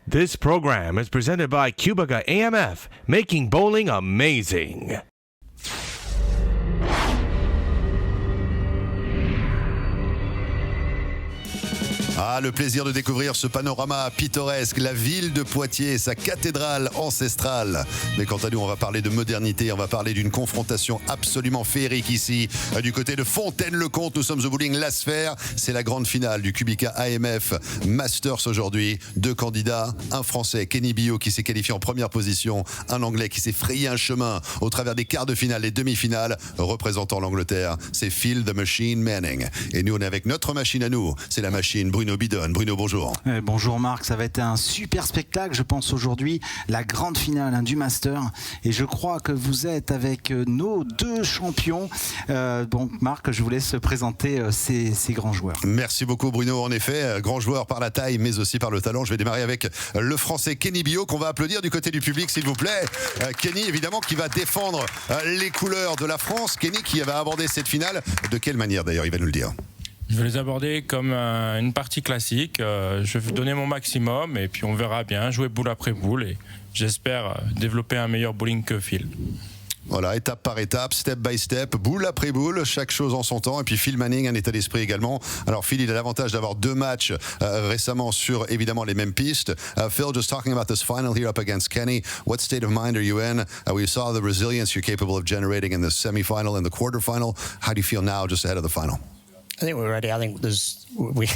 This program is presented by Cubica AMF, making bowling amazing. Ah, le plaisir de découvrir ce panorama pittoresque, la ville de Poitiers, sa cathédrale ancestrale. Mais quant à nous, on va parler de modernité, on va parler d'une confrontation absolument féerique ici. Du côté de Fontaine le Comte, nous sommes au bowling La Sphère. C'est la grande finale du Cubica AMF Masters aujourd'hui. 2 candidats, un Français, Kenny Bidone, qui s'est qualifié en première position, un Anglais qui s'est frayé un chemin au travers des quarts de finale et demi-finales, représentant l'Angleterre. C'est Phil the Machine Manning. Et nous, on est avec notre machine à nous. C'est la machine Bruno Bidone. Bruno, bonjour. Bonjour Marc, ça va être un super spectacle, je pense aujourd'hui, la grande finale du Master. Et je crois que vous êtes avec nos 2 champions. Bon, Marc, je vous laisse présenter ces grands joueurs. Merci beaucoup Bruno. En effet, grand joueur par la taille, mais aussi par le talent. Je vais démarrer avec le Français Kenny Bidone, qu'on va applaudir du côté du public, s'il vous plaît. Kenny, évidemment, qui va défendre les couleurs de la France. Kenny, qui va aborder cette finale. De quelle manière, d'ailleurs, il va nous le dire? Je vais les aborder comme une partie classique. Je vais donner mon maximum et puis on verra bien, jouer boule après boule et j'espère développer un meilleur bowling que Phil. Voilà, étape par étape, step by step, boule après boule, chaque chose en son temps. Et puis Phil Manning, un état d'esprit également. Alors Phil, il a l'avantage d'avoir 2 matchs récemment sur évidemment les mêmes pistes. Phil, just talking about this final here up against Kenny, what state of mind are you in? We saw the resilience you're capable of generating in the semi-final and the quarter-final. How do you feel now just ahead of the final? I think we're ready. I think we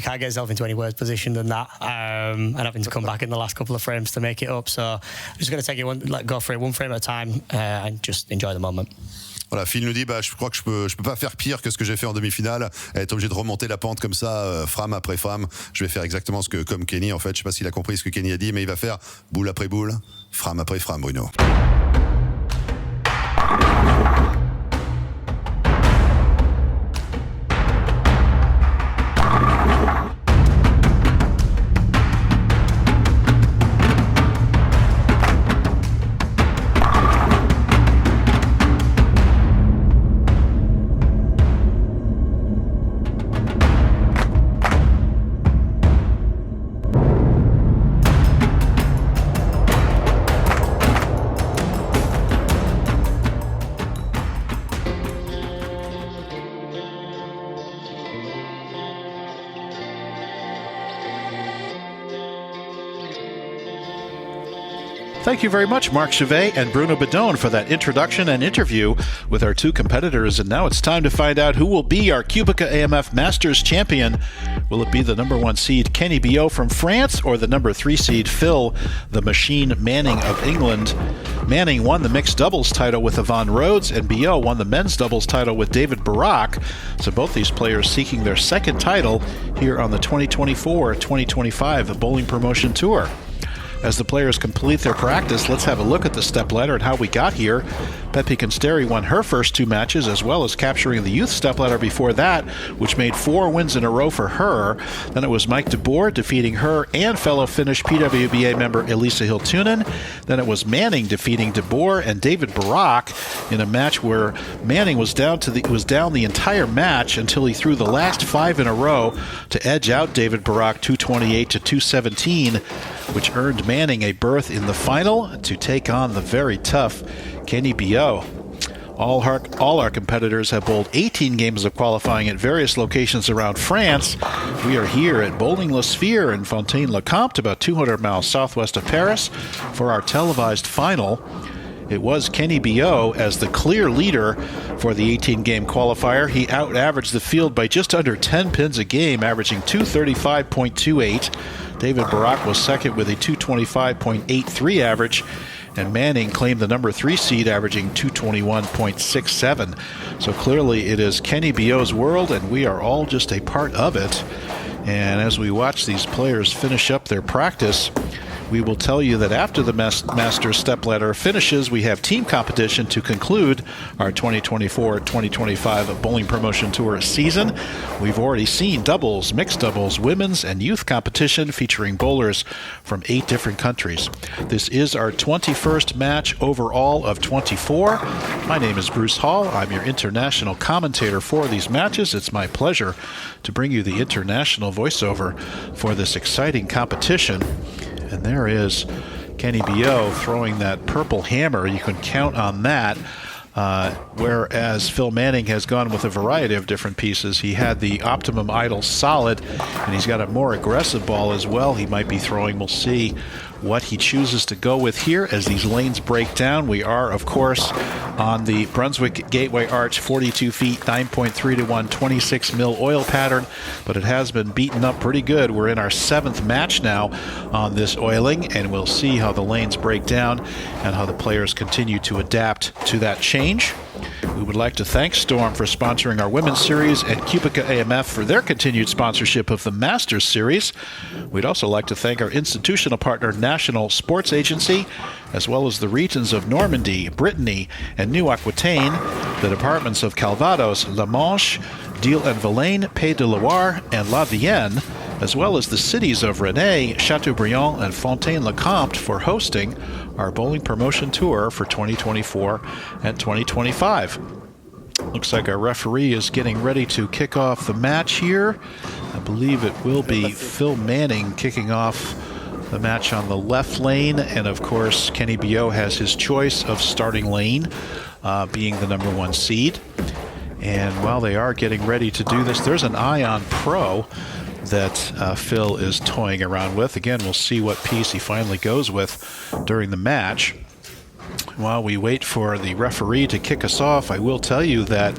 can't get ourselves into any worse position than that, and having to come back in the last couple of frames to make it up. So I'm just going to take it go for it one frame at a time, and just enjoy the moment. Voilà, Phil nous dit, je crois que je peux pas faire pire que ce que j'ai fait en demi-finale, être obligé de remonter la pente comme ça, frame après frame. Je vais faire exactement ce que, comme Kenny, en fait, je sais pas s'il a compris ce que Kenny a dit, mais il va faire boule après boule, frame après frame, Bruno. Thank you very much, Marc Chavet and Bruno Bidone, for that introduction and interview with our 2 competitors. And now it's time to find out who will be our Cubica AMF Masters champion. Will it be the number 1 seed Kenny Bidone from France or the number 3 seed Phil the Machine Manning of England? Manning won the mixed doubles title with Yvonne Rhodes, and Bidone won the men's doubles title with David Barak. So both these players seeking their 2nd title here on the 2024-2025 Bowling Promotion Tour. As the players complete their practice, let's have a look at the stepladder and how we got here. Pepe Consteri won her first 2 matches, as well as capturing the youth stepladder before that, which made 4 wins in a row for her. Then it was Mike DeBoer defeating her and fellow Finnish PWBA member Elisa Hiltunen. Then it was Manning defeating DeBoer and David Barak in a match where Manning was down the entire match until he threw the last 5 in a row to edge out David Barak 228 to 217, which earned Manning a berth in the final to take on the very tough Kenny Bidone. All our competitors have bowled 18 games of qualifying at various locations around France. We are here at Bowling La Sphère in Fontaine-le-Comte, about 200 miles southwest of Paris, for our televised final. It was Kenny Bidone as the clear leader for the 18-game qualifier. He out-averaged the field by just under 10 pins a game, averaging 235.28. David Barak was second with a 225.83 average, and Manning claimed the number 3 seed, averaging 221.67. So clearly it is Kenny Bidone's world, and we are all just a part of it. And as we watch these players finish up their practice, we will tell you that after the Masters stepladder finishes, we have team competition to conclude our 2024-2025 Bowling Promotion Tour season. We've already seen doubles, mixed doubles, women's and youth competition featuring bowlers from 8 different countries. This is our 21st match overall of 24. My name is Bruce Hall. I'm your international commentator for these matches. It's my pleasure to bring you the international voiceover for this exciting competition. And there is Kenny Bidone throwing that purple hammer. You can count on that. Whereas Phil Manning has gone with a variety of different pieces. He had the Optimum Idol Solid, and he's got a more aggressive ball as well he might be throwing. We'll see what he chooses to go with here as these lanes break down. We are, of course, on the Brunswick Gateway Arch, 42 feet, 9.3 to 1, 26 mil oil pattern, but it has been beaten up pretty good. We're in our 7th match now on this oiling, and we'll see how the lanes break down and how the players continue to adapt to that change. We would like to thank Storm for sponsoring our Women's Series and Cubica AMF for their continued sponsorship of the Masters Series. We'd also like to thank our institutional partner, National Sports Agency, as well as the regions of Normandy, Brittany, and New Aquitaine, the departments of Calvados, La Manche, Dille-en-Vilaine, Pays de Loire, and La Vienne, as well as the cities of Rennes, Chateaubriand, and Fontaine-le-Comte for hosting our Bowling Promotion Tour for 2024 and 2025. Looks like our referee is getting ready to kick off the match here. I believe it will be Phil Manning kicking off the match on the left lane, and of course Kenny Bidone has his choice of starting lane, being the number 1 seed. And while they are getting ready to do this, there's an Ion Pro that Phil is toying around with. Again, we'll see what piece he finally goes with during the match. While we wait for the referee to kick us off, I will tell you that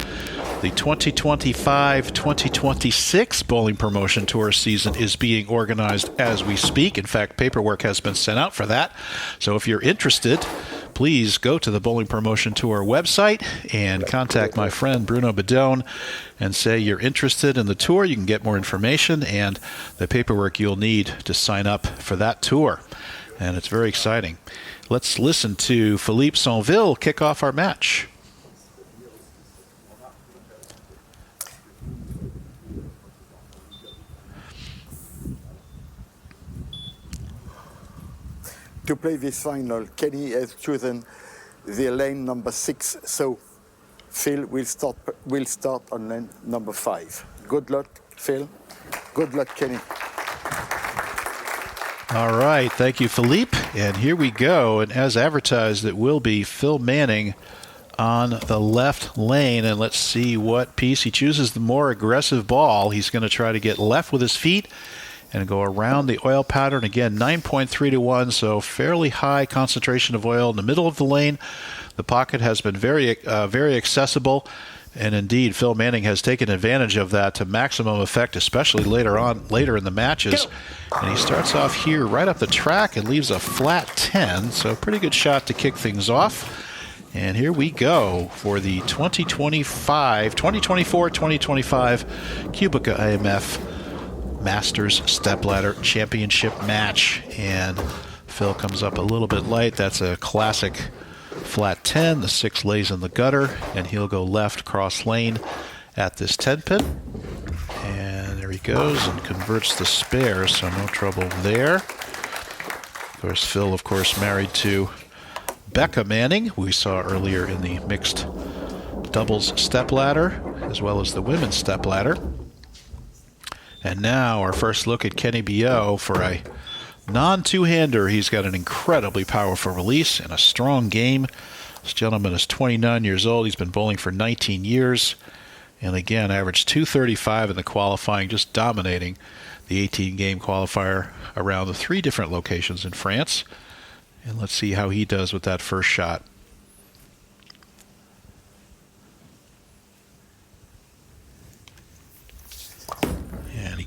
the 2025-2026 Bowling Promotion Tour season is being organized as we speak. In fact, paperwork has been sent out for that. So if you're interested, please go to the Bowling Promotion Tour website and contact my friend Bruno Bidone and say you're interested in the tour. You can get more information and the paperwork you'll need to sign up for that tour. And it's very exciting. Let's listen to Philippe Sainville kick off our match. To play this final, Kenny has chosen the lane number 6, so Phil will start on lane number 5. Good luck, Phil. Good luck, Kenny. All right, thank you, Philippe. And here we go. And as advertised, it will be Phil Manning on the left lane. And let's see what piece he chooses. The more aggressive ball, he's going to try to get left with his feet and go around the oil pattern. Again, 9.3 to 1, so fairly high concentration of oil in the middle of the lane. The pocket has been very accessible, and indeed, Phil Manning has taken advantage of that to maximum effect, especially later in the matches. And he starts off here right up the track and leaves a flat 10, so a pretty good shot to kick things off. And here we go for the 2024-2025 Cubica AMF Masters Stepladder Championship match. And Phil comes up a little bit light. That's a classic flat 10. The 6 lays in the gutter, and he'll go left cross lane at this 10 pin. And there he goes and converts the spare, so no trouble there. Of course, Phil, of course, married to Becca Manning, who we saw earlier in the mixed doubles stepladder, as well as the women's stepladder. And now our first look at Kenny Bidone for a non-two-hander. He's got an incredibly powerful release and a strong game. This gentleman is 29 years old. He's been bowling for 19 years. And again, averaged 235 in the qualifying, just dominating the 18-game qualifier around the 3 different locations in France. And let's see how he does with that first shot.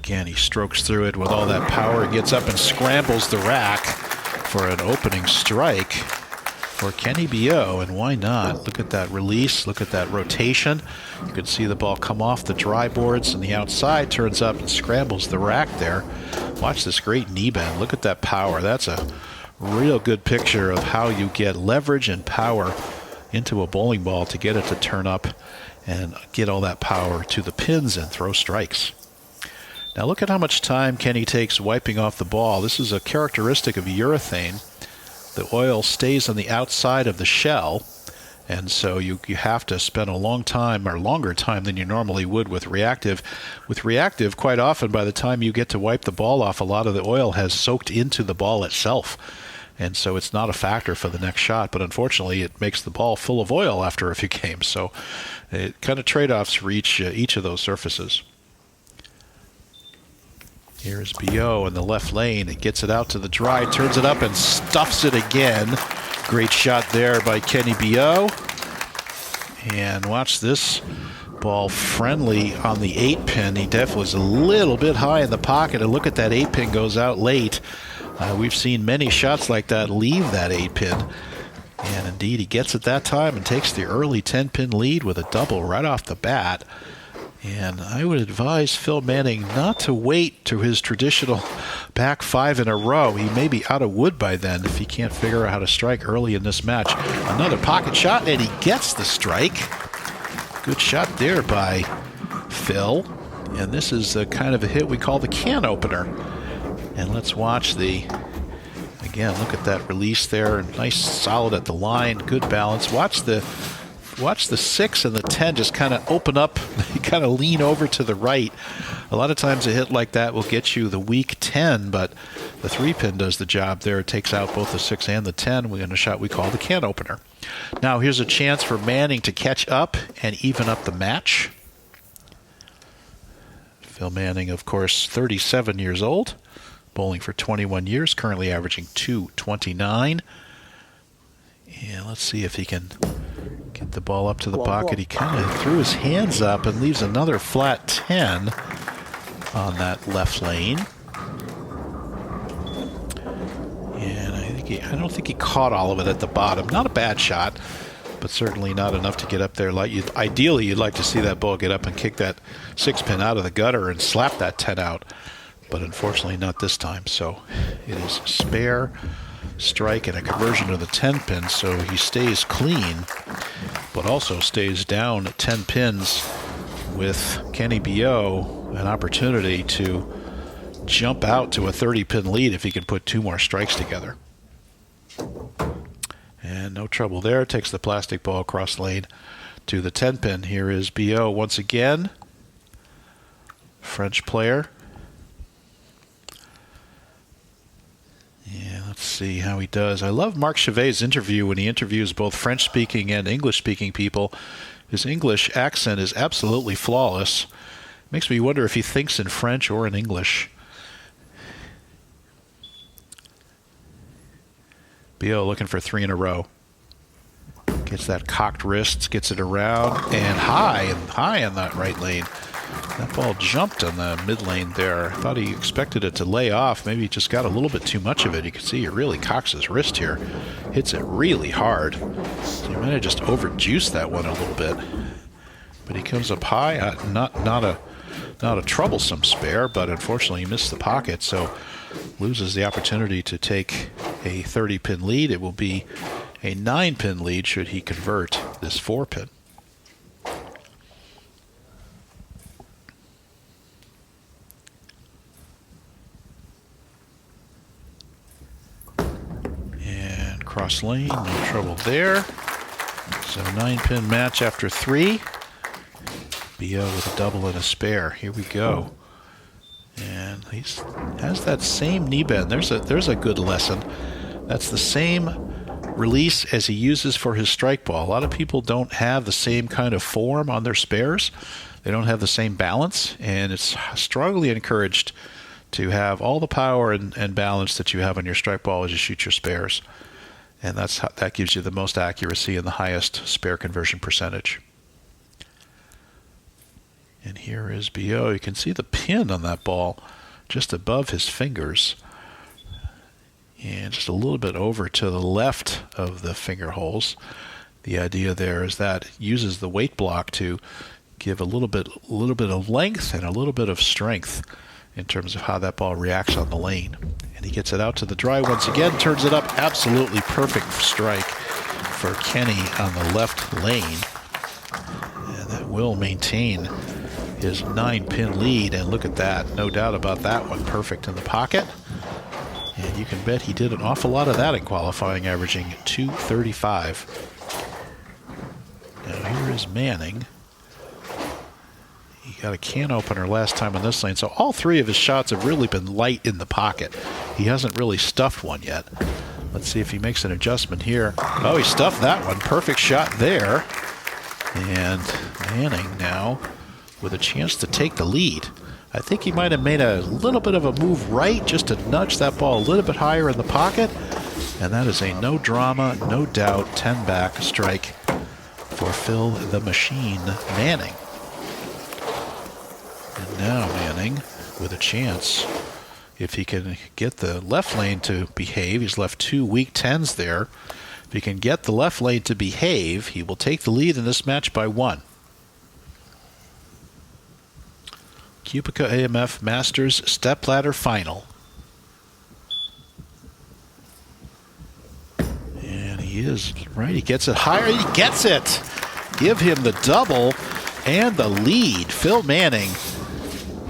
Again, he strokes through it with all that power, gets up and scrambles the rack for an opening strike for Kenny Bidone, and why not? Look at that release, look at that rotation. You can see the ball come off the dry boards, and the outside turns up and scrambles the rack there. Watch this great knee bend. Look at that power. That's a real good picture of how you get leverage and power into a bowling ball to get it to turn up and get all that power to the pins and throw strikes. Now look at how much time Kenny takes wiping off the ball. This is a characteristic of urethane. The oil stays on the outside of the shell, and so you have to spend a long time or longer time than you normally would with reactive. With reactive, quite often by the time you get to wipe the ball off, a lot of the oil has soaked into the ball itself. And so it's not a factor for the next shot, but unfortunately it makes the ball full of oil after a few games. So it kind of trade-offs for each of those surfaces. Here's B.O. in the left lane. It gets it out to the dry, turns it up and stuffs it again. Great shot there by Kenny B.O. And watch this ball friendly on the 8-pin. He definitely was a little bit high in the pocket, and look at that 8-pin goes out late. We've seen many shots like that leave that 8-pin. And indeed, he gets it that time and takes the early 10-pin lead with a double right off the bat. And I would advise Phil Manning not to wait to his traditional back 5 in a row. He may be out of wood by then if he can't figure out how to strike early in this match. Another pocket shot, and he gets the strike. Good shot there by Phil. And this is a kind of a hit we call the can opener. And let's watch again, look at that release there. Nice solid at the line, good balance. Watch the 6 and the 10 just kind of open up, kind of lean over to the right. A lot of times a hit like that will get you the weak 10, but the 3-pin does the job there. It takes out both the 6 and the 10 in a shot we call the can opener. Now here's a chance for Manning to catch up and even up the match. Phil Manning, of course, 37 years old, bowling for 21 years, currently averaging .229. And let's see if he can get the ball up to the pocket. He kind of threw his hands up and leaves another flat 10 on that left lane. And I don't think he caught all of it at the bottom. Not a bad shot, but certainly not enough to get up there. Ideally, you'd like to see that ball get up and kick that 6-pin out of the gutter and slap that 10 out. But unfortunately not this time. So it is spare, strike, and a conversion to the 10-pin, so he stays clean, but also stays down at 10 pins with Kenny B.O. an opportunity to jump out to a 30-pin lead if he can put 2 more strikes together. And no trouble there. Takes the plastic ball across lane to the 10-pin. Here is B.O. once again. French player. Yeah, let's see how he does. I love Marc Chavet's interview when he interviews both French-speaking and English-speaking people. His English accent is absolutely flawless. Makes me wonder if he thinks in French or in English. B.O. looking for 3 in a row. Gets that cocked wrist, gets it around, and high in that right lane. That ball jumped on the mid lane there. I thought he expected it to lay off. Maybe he just got a little bit too much of it. You can see he really cocks his wrist here. Hits it really hard. So he might have just overjuiced that one a little bit. But he comes up high. Not a troublesome spare, but unfortunately he missed the pocket, so loses the opportunity to take a 30-pin lead. It will be a 9-pin lead should he convert this 4-pin. And cross lane, no trouble there. So 9-pin match after 3. B.O. with a double and a spare. Here we go. And he has that same knee bend. There's a good lesson. That's the same release as he uses for his strike ball. A lot of people don't have the same kind of form on their spares. They don't have the same balance, and it's strongly encouraged to have all the power and balance that you have on your strike ball as you shoot your spares. And that gives you the most accuracy and the highest spare conversion percentage. And here is B.O. You can see the pin on that ball just above his fingers. And just a little bit over to the left of the finger holes. The idea there is that it uses the weight block to give a little bit of length and a little bit of strength in terms of how that ball reacts on the lane. And he gets it out to the dry once again, turns it up. Absolutely perfect strike for Kenny on the left lane. And that will maintain his 9-pin lead. And look at that. No doubt about that one. Perfect in the pocket. And you can bet he did an awful lot of that in qualifying, averaging 235. Now here is Manning. He got a can opener last time on this lane, so all three of his shots have really been light in the pocket. He hasn't really stuffed one yet. Let's see if he makes an adjustment here. Oh, he stuffed that one. Perfect shot there. And Manning now with a chance to take the lead. I think he might have made a little bit of a move right just to nudge that ball a little bit higher in the pocket. And that is a no drama, no doubt 10-back strike for Phil the Machine Manning. And now Manning with a chance, if he can get the left lane to behave. He's left 2 weak 10s there. If he can get the left lane to behave, he will take the lead in this match by 1. Cubica AMF Masters Stepladder Final. And he is right. He gets it higher. He gets it. Give him the double and the lead. Phil Manning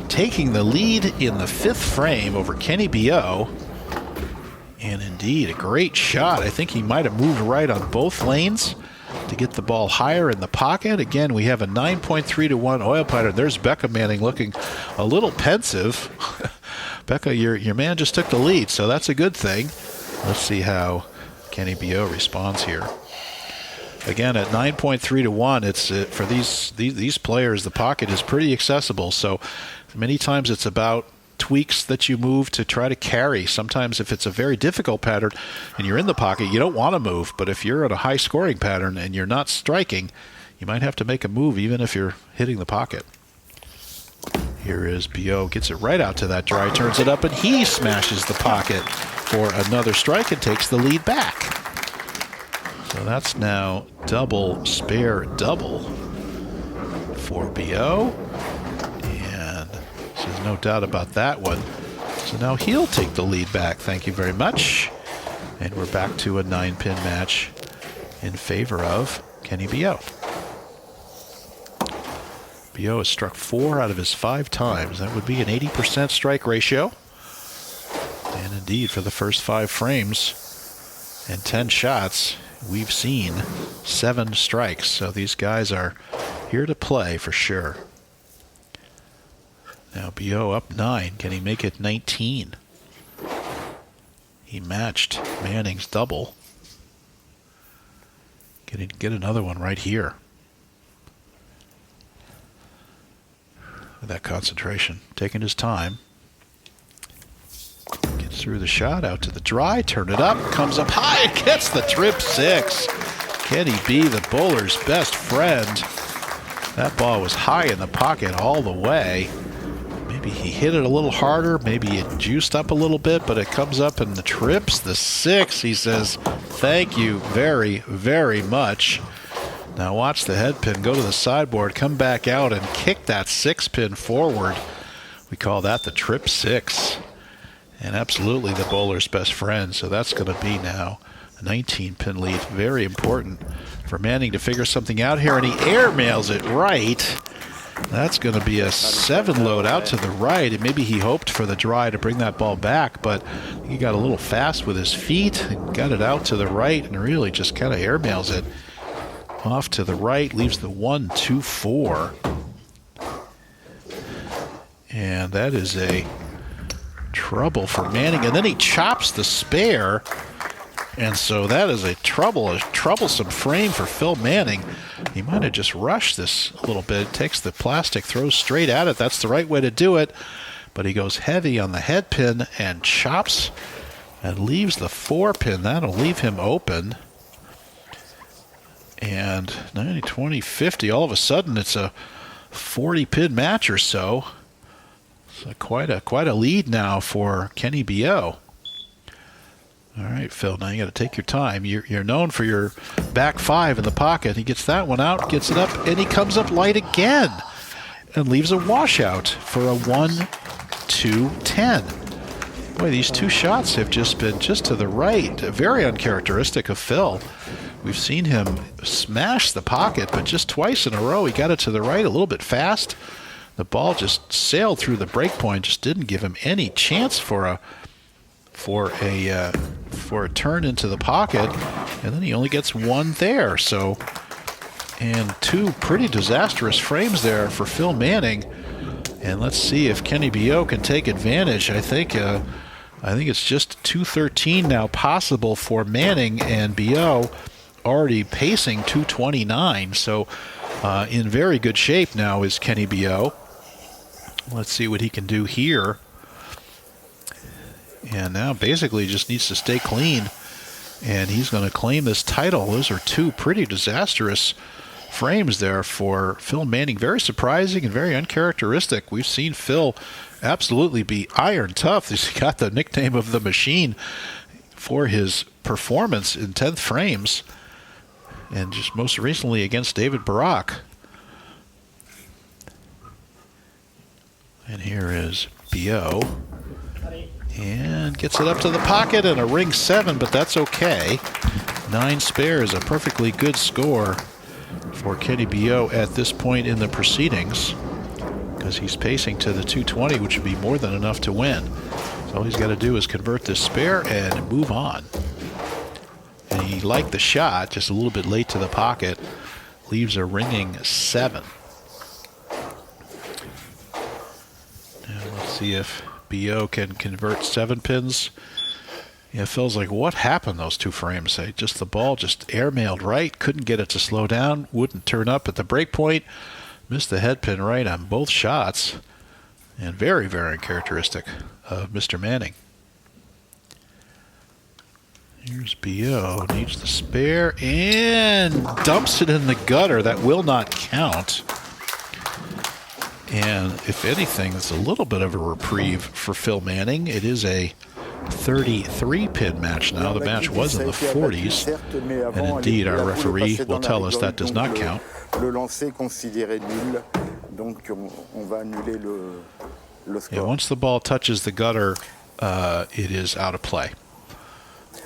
taking the lead in the 5th frame over Kenny B.O. And indeed, a great shot. I think he might have moved right on both lanes to get the ball higher in the pocket. Again, we have a 9.3 to 1 oil pattern. There's Becca Manning looking a little pensive. Becca, your man just took the lead, so that's a good thing. Let's see how Kenny B.O. responds here. Again, at 9.3 to 1, it's for these players, the pocket is pretty accessible. So many times it's about tweaks that you move to try to carry. Sometimes if it's a very difficult pattern and you're in the pocket, you don't want to move. But if you're at a high scoring pattern and you're not striking, you might have to make a move even if you're hitting the pocket. Here is B.O. Gets it right out to that dry, turns it up, and he smashes the pocket for another strike and takes the lead back. So that's now double, spare double for B.O. And there's no doubt about that one. So now he'll take the lead back. Thank you very much. And we're back to a 9-pin match in favor of Kenny B.O. B.O. has struck 4 out of his 5 times. That would be an 80% strike ratio. And indeed, for the first 5 frames and 10 shots, we've seen 7 strikes. So these guys are here to play for sure. Now B.O. up 9. Can he make it 19? He matched Manning's double. Can he get another one right here? With that concentration, taking his time. Gets through the shot, out to the dry, turn it up, comes up high, and gets the trip 6. Kenny B, the bowler's best friend. That ball was high in the pocket all the way. Maybe he hit it a little harder, maybe it juiced up a little bit, but it comes up and the trips the 6. He says, thank you very, very much. Now watch the head pin go to the sideboard, come back out and kick that 6-pin forward. We call that the trip 6. And absolutely the bowler's best friend. So that's going to be now a 19-pin lead. Very important for Manning to figure something out here. And he airmails it right. That's going to be a 7 load out to the right. And maybe he hoped for the dry to bring that ball back, but he got a little fast with his feet and got it out to the right and really just kind of airmails it off to the right, leaves the 1-2-4. And that is a trouble for Manning. And then he chops the spare. And so that is a troublesome frame for Phil Manning. He might have just rushed this a little bit. Takes the plastic, throws straight at it. That's the right way to do it. But he goes heavy on the head pin and chops and leaves the 4-pin. That'll leave him open. And 90, 20, 50, all of a sudden it's a 40-pin match or so. So quite a lead now for Kenny B.O. All right, Phil, now you got to take your time. You're known for your back 5 in the pocket. He gets that one out, gets it up, and he comes up light again and leaves a washout for a 1-2-4. 2-10. Boy, these two shots have just been just to the right. Very uncharacteristic of Phil. We've seen him smash the pocket, but just twice in a row he got it to the right a little bit fast. The ball just sailed through the break point, just didn't give him any chance for a turn into the pocket, and then he only gets one there. So, and two pretty disastrous frames there for Phil Manning. And let's see if Kenny Bio can take advantage. I think it's just 213 now possible for Manning, and Bio already pacing 229. So in very good shape now is Kenny Bio. Let's see what he can do here. And now basically just needs to stay clean, and he's going to claim this title. Those are two pretty disastrous frames there for Phil Manning. Very surprising and very uncharacteristic. We've seen Phil absolutely be iron tough. He's got the nickname of the Machine for his performance in 10th frames, and just most recently against David Barak. And here is Bio. And gets it up to the pocket and a ring 7, but that's okay. 9 spare is a perfectly good score for Kenny Bio at this point in the proceedings, because he's pacing to the 220, which would be more than enough to win. So all he's got to do is convert this spare and move on. And he liked the shot, just a little bit late to the pocket. Leaves a ringing 7. Now let's see if Bio can convert 7 pins. Yeah, it feels like, what happened those two frames? Just the ball just airmailed right, couldn't get it to slow down, wouldn't turn up at the break point, missed the head pin right on both shots, and very, very uncharacteristic of Mr. Manning. Here's Bio, needs the spare, and dumps it in the gutter. That will not count. And if anything, it's a little bit of a reprieve for Phil Manning. It is a 33-pin match now. The match was in the 40s. And indeed, our referee will tell us that does not count. Yeah, once the ball touches the gutter, it is out of play.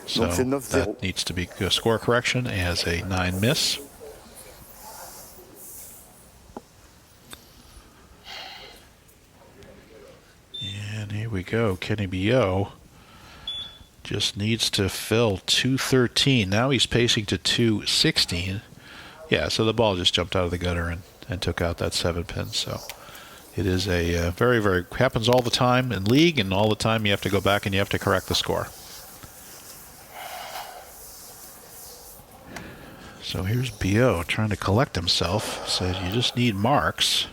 So that needs to be a score correction as a 9 miss. And here we go. Kenny Bio just needs to fill 213. Now he's pacing to 216. Yeah, so the ball just jumped out of the gutter and took out that 7 pin. So it is a very, very, happens all the time in league, and all the time you have to go back and you have to correct the score. So here's Bio trying to collect himself. Says you just need marks.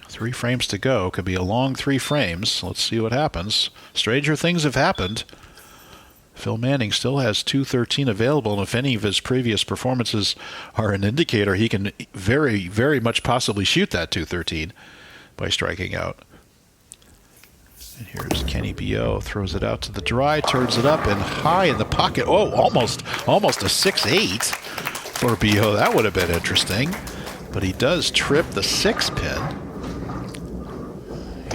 3 frames to go. Could be a long 3 frames. Let's see what happens. Stranger things have happened. Phil Manning still has 213 available, and if any of his previous performances are an indicator, he can very, very much possibly shoot that 213 by striking out. And here's Kenny Bio, throws it out to the dry, turns it up and high in the pocket. Oh, almost a 6-8 for Bio. That would have been interesting. But he does trip the 6 pin.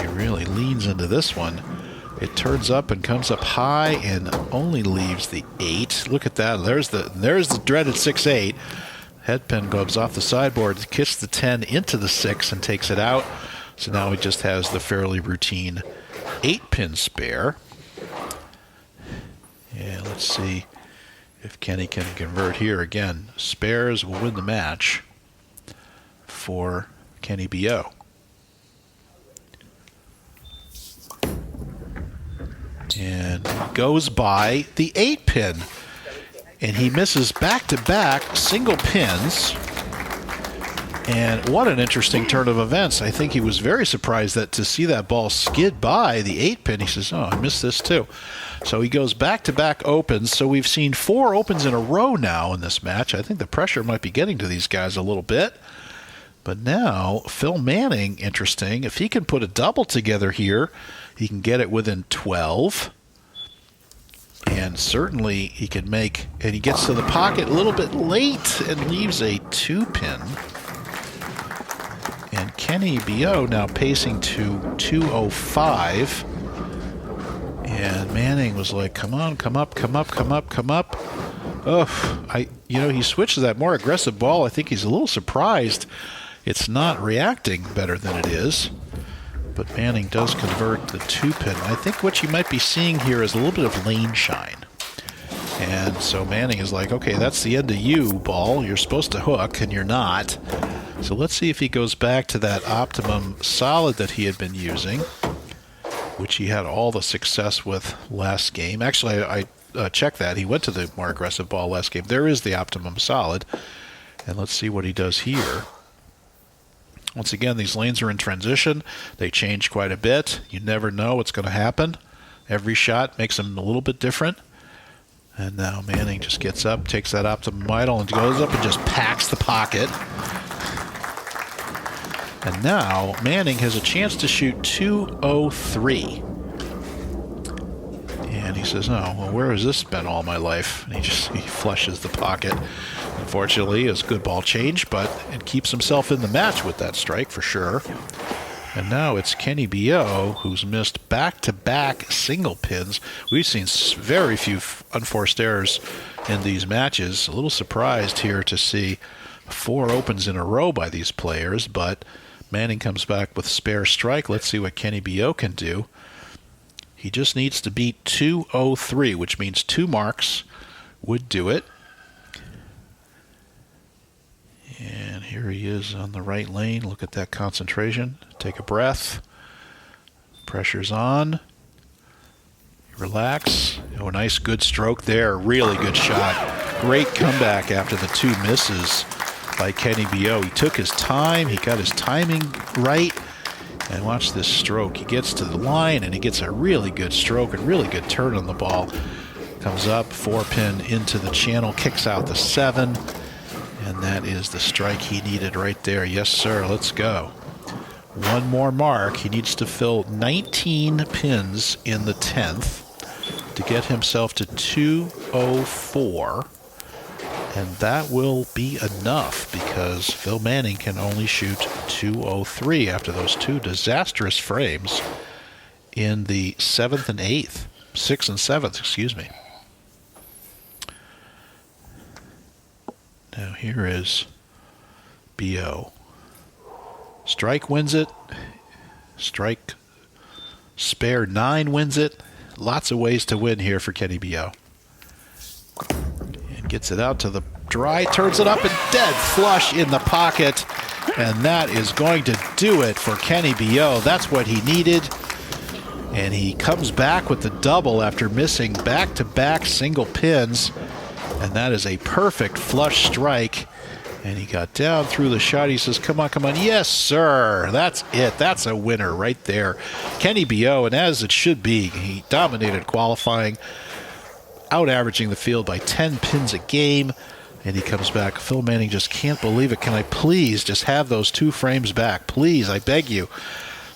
He really leans into this one. It turns up and comes up high and only leaves the 8. Look at that. There's the dreaded 6-8. Head pin goes off the sideboard, kicks the 10 into the 6 and takes it out. So now he just has the fairly routine 8-pin spare. And let's see if Kenny can convert here again. Spares will win the match for Kenny Bio. And goes by the 8-pin. And he misses back-to-back single pins. And what an interesting turn of events. I think he was very surprised to see that ball skid by the 8-pin. He says, oh, I missed this too. So he goes back-to-back opens. So we've seen 4 opens in a row now in this match. I think the pressure might be getting to these guys a little bit. But now, Phil Manning, interesting. If he can put a double together here, he can get it within 12. And certainly he can make, and he gets to the pocket a little bit late and leaves a 2-pin. And Kenny Bio now pacing to 205. And Manning was like, come on, come up, come up, come up, come up. Oh, he switched to that more aggressive ball. I think he's a little surprised it's not reacting better than it is. But Manning does convert the 2-pin. I think what you might be seeing here is a little bit of lane shine. And so Manning is like, okay, that's the end of you, ball. You're supposed to hook, and you're not. So let's see if he goes back to that optimum solid that he had been using, which he had all the success with last game. Actually, I checked that. He went to the more aggressive ball last game. There is the optimum solid. And let's see what he does here. Once again, these lanes are in transition. They change quite a bit. You never know what's going to happen. Every shot makes them a little bit different. And now Manning just gets up, takes that optimum idle, and goes up and just packs the pocket. And now Manning has a chance to shoot 203. And he says, "Oh, well, where has this been all my life?" And he flushes the pocket. Unfortunately, it's good ball change, but it keeps himself in the match with that strike for sure. And now it's Kenny Bio, who's missed back-to-back single pins. We've seen very few unforced errors in these matches. A little surprised here to see 4 opens in a row by these players, but Manning comes back with spare strike. Let's see what Kenny Bio can do. He just needs to beat 203, which means 2 marks would do it. And here he is on the right lane. Look at that concentration. Take a breath. Pressure's on. Relax. Oh, a nice good stroke there. Really good shot. Great comeback after the 2 misses by Kenny Bio. He took his time. He got his timing right. And watch this stroke. He gets to the line and he gets a really good stroke and really good turn on the ball. Comes up, 4-pin into the channel, kicks out the 7. And that is the strike he needed right there. Yes, sir. Let's go. One more mark. He needs to fill 19 pins in the 10th to get himself to 204. And that will be enough because Phil Manning can only shoot 203 after those 2 disastrous frames in the 7th and 8th. 6th and 7th, excuse me. Now here is Bio. Strike wins it. Strike spare 9 wins it. Lots of ways to win here for Kenny Bio. And gets it out to the dry, turns it up and dead flush in the pocket. And that is going to do it for Kenny Bio. That's what he needed. And he comes back with the double after missing back-to-back single pins. And that is a perfect flush strike. And he got down through the shot. He says, come on, come on. Yes, sir. That's it. That's a winner right there. Kenny Bio, and as it should be, he dominated qualifying, out-averaging the field by 10 pins a game. And he comes back. Phil Manning just can't believe it. Can I please just have those 2 frames back? Please, I beg you.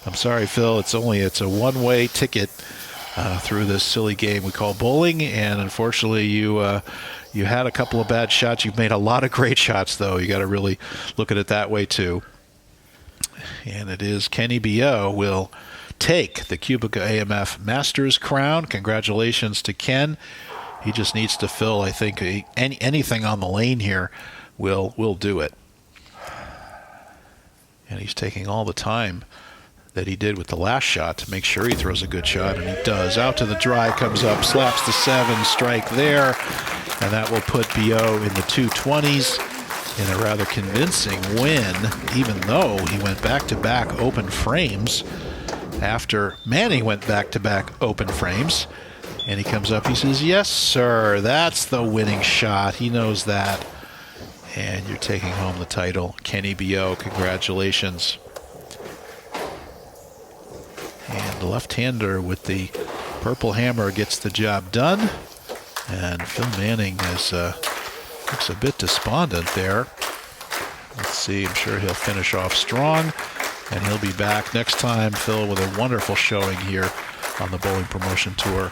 I'm sorry, Phil. It's a one-way ticket through this silly game we call bowling. And unfortunately, you had a couple of bad shots. You've made a lot of great shots, though. You got to really look at it that way, too. And it is Kenny Bio will take the Cubica AMF Masters crown. Congratulations to Ken. He just needs to fill, I think, anything on the lane here will do it. And he's taking all the time that he did with the last shot to make sure he throws a good shot, and he does. Out to the dry, comes up, slaps the 7, strike there, and that will put Bio in the 220s in a rather convincing win, even though he went back-to-back open frames after Manning went back-to-back open frames. And he comes up, he says, yes, sir, that's the winning shot. He knows that. And you're taking home the title. Kenny Bio, congratulations. And the left-hander with the purple hammer gets the job done. And Phil Manning looks a bit despondent there. Let's see, I'm sure he'll finish off strong. And he'll be back next time, Phil, with a wonderful showing here on the Bowling Promotion Tour.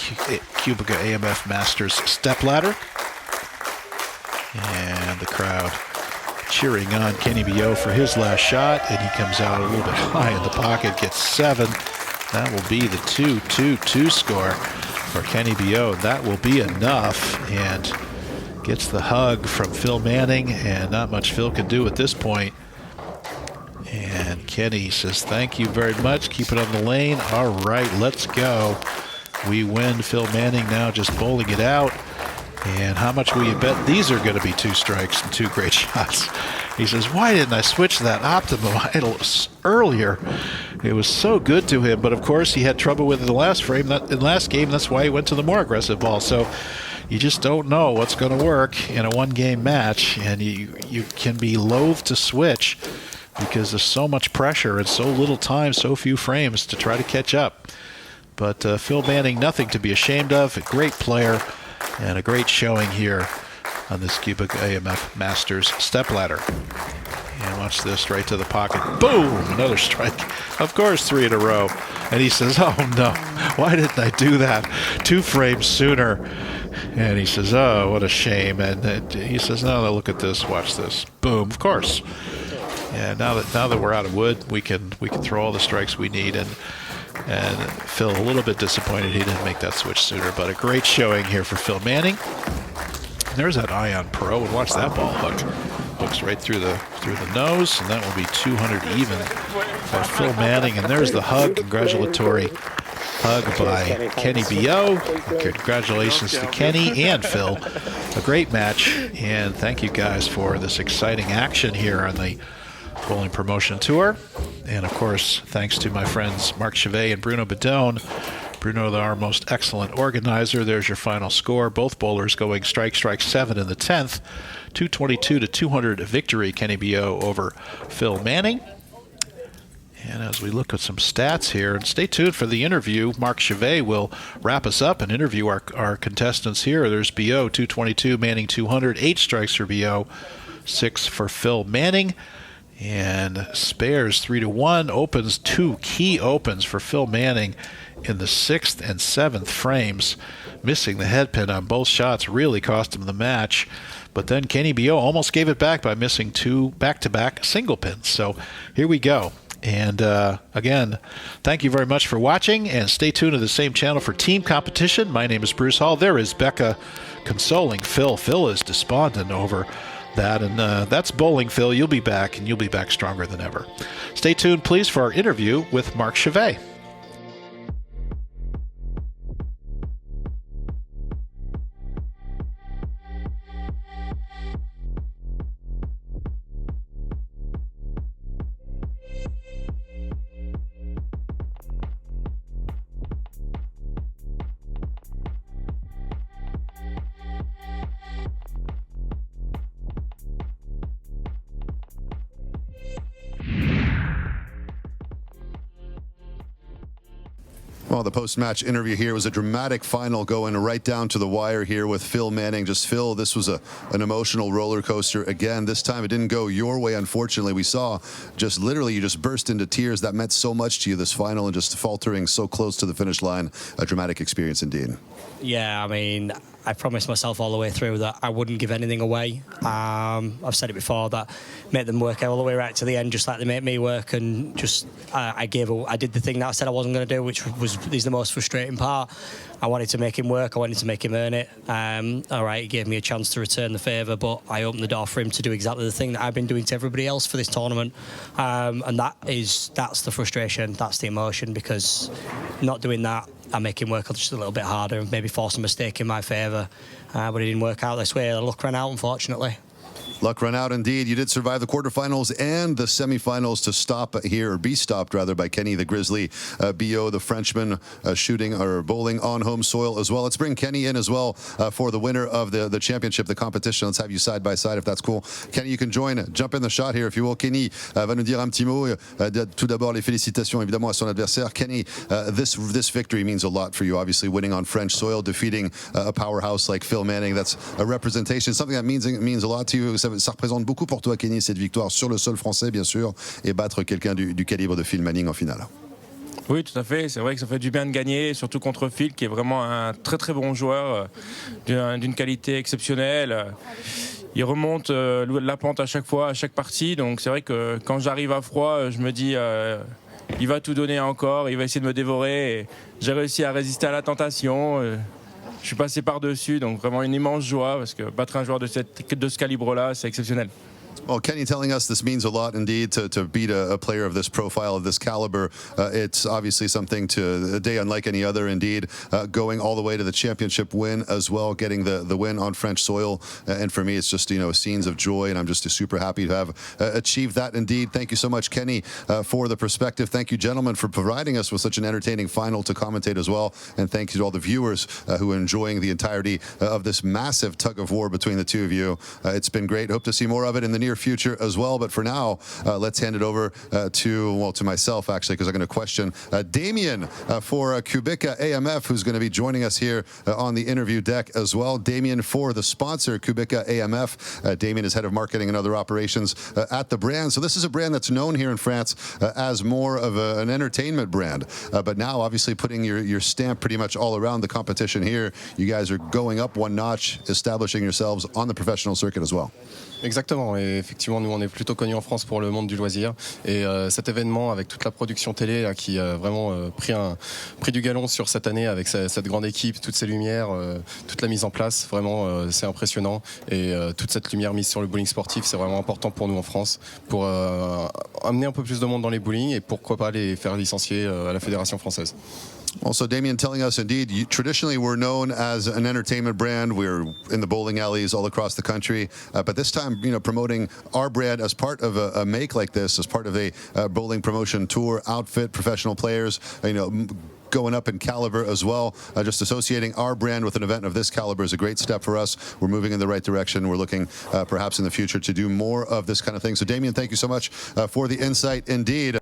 Cubica AMF Masters step ladder. And the crowd cheering on Kenny Bio for his last shot, and he comes out a little bit high in the pocket, gets 7. That will be the 2-2-2 score for Kenny Bio. That will be enough, and gets the hug from Phil Manning, and not much Phil can do at this point. And Kenny says, thank you very much. Keep it on the lane. All right, let's go. We win. Phil Manning now just bowling it out. And how much will you bet these are going to be 2 strikes and 2 great shots? He says, why didn't I switch that optimum idle earlier? It was so good to him. But, of course, he had trouble with it in the last frame. In the last game, that's why he went to the more aggressive ball. So you just don't know what's going to work in a one-game match. And you can be loath to switch because there's so much pressure and so little time, so few frames to try to catch up. But Phil Manning, nothing to be ashamed of. A great player and a great showing here on this Quebec AMF Masters stepladder. And watch this, right to the pocket. Boom! Another strike. Of course, 3 in a row. And he says, oh no, why didn't I do that 2 frames sooner? And he says, oh, what a shame. And he says, no, look at this, watch this. Boom, of course. And now that we're out of wood, we can throw all the strikes we need. And Phil a little bit disappointed he didn't make that switch sooner, but a great showing here for Phil Manning. And there's that Ion Pro, and watch that ball hook. Hooks right through the nose, and that will be 200 even for Phil Manning. And there's the hug, congratulatory hug by Kenny Bio. Congratulations to Kenny and Phil. A great match, and thank you guys for this exciting action here on the Bowling Promotion Tour. And of course, thanks to my friends Marc Chavet and Bruno Bidone. Bruno, our most excellent organizer. There's your final score. Both bowlers going strike 7 in the 10th. 222-200 victory, Kenny Bio over Phil Manning. And as we look at some stats here, and stay tuned for the interview, Marc Chavet will wrap us up and interview our contestants here. There's Bio, 222, Manning 200, 8 strikes for Bio, 6 for Phil Manning. And Sphère's 3-1 opens, 2 key opens for Phil Manning in the 6th and 7th frames. Missing the head pin on both shots really cost him the match. But then Kenny Bio almost gave it back by missing 2 back-to-back single pins. So here we go. And again, thank you very much for watching, and stay tuned to the same channel for team competition. My name is Bruce Hall. There is Becca consoling Phil. Phil is despondent over that, and that's bowling, Phil. You'll be back, and you'll be back stronger than ever. Stay tuned, please, for our interview with Marc Chavet. Well, the post-match interview here was a dramatic final going right down to the wire here with Phil Manning. Just Phil, this was an emotional roller coaster. Again, this time it didn't go your way, unfortunately. We saw just literally you just burst into tears. That meant so much to you, this final, and just faltering so close to the finish line. A dramatic experience indeed. Yeah, I mean, I promised myself all the way through that I wouldn't give anything away. I've said it before, that make them work all the way right to the end, just like they made me work, and just I did the thing that I said I wasn't going to do, which is the most frustrating part. I wanted to make him work. I wanted to make him earn it. All right, he gave me a chance to return the favour, but I opened the door for him to do exactly the thing that I've been doing to everybody else for this tournament, and that's the frustration, that's the emotion, because not doing that, I make him work just a little bit harder and maybe force a mistake in my favour, but it didn't work out this way. The luck ran out, unfortunately. Luck ran out indeed. You did survive the quarterfinals and the semifinals to stop here, or be stopped rather, by Kenny the Grizzly Bio, the Frenchman, shooting or bowling on home soil as well. Let's bring Kenny in as well for the winner of the championship, the competition. Let's have you side by side if that's cool. Kenny, you can jump in the shot here if you will. Kenny va nous dire un petit mot. Tout d'abord, les félicitations évidemment à son adversaire. Kenny, this victory means a lot for you, obviously winning on French soil, defeating a powerhouse like Phil Manning. That's a representation, something that means a lot to you. Ça représente beaucoup pour toi, Kenny, cette victoire sur le sol français, bien sûr, et battre quelqu'un du calibre de Phil Manning en finale. Oui, tout à fait. C'est vrai que ça fait du bien de gagner, surtout contre Phil, qui est vraiment un très très bon joueur, d'une qualité exceptionnelle. il remonte la pente à chaque fois, à chaque partie. Donc c'est vrai que quand j'arrive à froid, je me dis il va tout donner encore, il va essayer de me dévorer. Et j'ai réussi à résister à la tentation. Je suis passé par-dessus, donc vraiment une immense joie parce que battre un joueur de ce calibre-là, c'est exceptionnel. Well, Kenny telling us this means a lot indeed to beat a player of this profile, of this caliber. It's obviously something a day unlike any other indeed, going all the way to the championship win as well, getting the win on French soil. And for me, it's just, scenes of joy, and I'm just super happy to have achieved that indeed. Thank you so much, Kenny, for the perspective. Thank you, gentlemen, for providing us with such an entertaining final to commentate as well. And thank you to all the viewers who are enjoying the entirety of this massive tug of war between the two of you. It's been great. Hope to see more of it in the near future as well. But for now, let's hand it over to myself, actually, because I'm going to question Damien for Kubica AMF, who's going to be joining us here on the interview deck as well. Damien for the sponsor, Kubica AMF. Damien is head of marketing and other operations at the brand. So this is a brand that's known here in France as more of an entertainment brand. But now, obviously, putting your stamp pretty much all around the competition here, you guys are going up one notch, establishing yourselves on the professional circuit as well. Exactement, et effectivement nous on est plutôt connus en France pour le monde du loisir et cet événement avec toute la production télé là, qui a vraiment pris du galon sur cette année avec cette grande équipe, toutes ces lumières, toute la mise en place, vraiment c'est impressionnant et toute cette lumière mise sur le bowling sportif, c'est vraiment important pour nous en France pour amener un peu plus de monde dans les bowling et pourquoi pas les faire licencier à la Fédération française. Also, Damien telling us, indeed, traditionally we're known as an entertainment brand. We're in the bowling alleys all across the country. But this time, promoting our brand as part of a make like this, as part of a bowling promotion tour, outfit, professional players, going up in caliber as well. Just associating our brand with an event of this caliber is a great step for us. We're moving in the right direction. We're looking perhaps in the future to do more of this kind of thing. So, Damien, thank you so much for the insight indeed.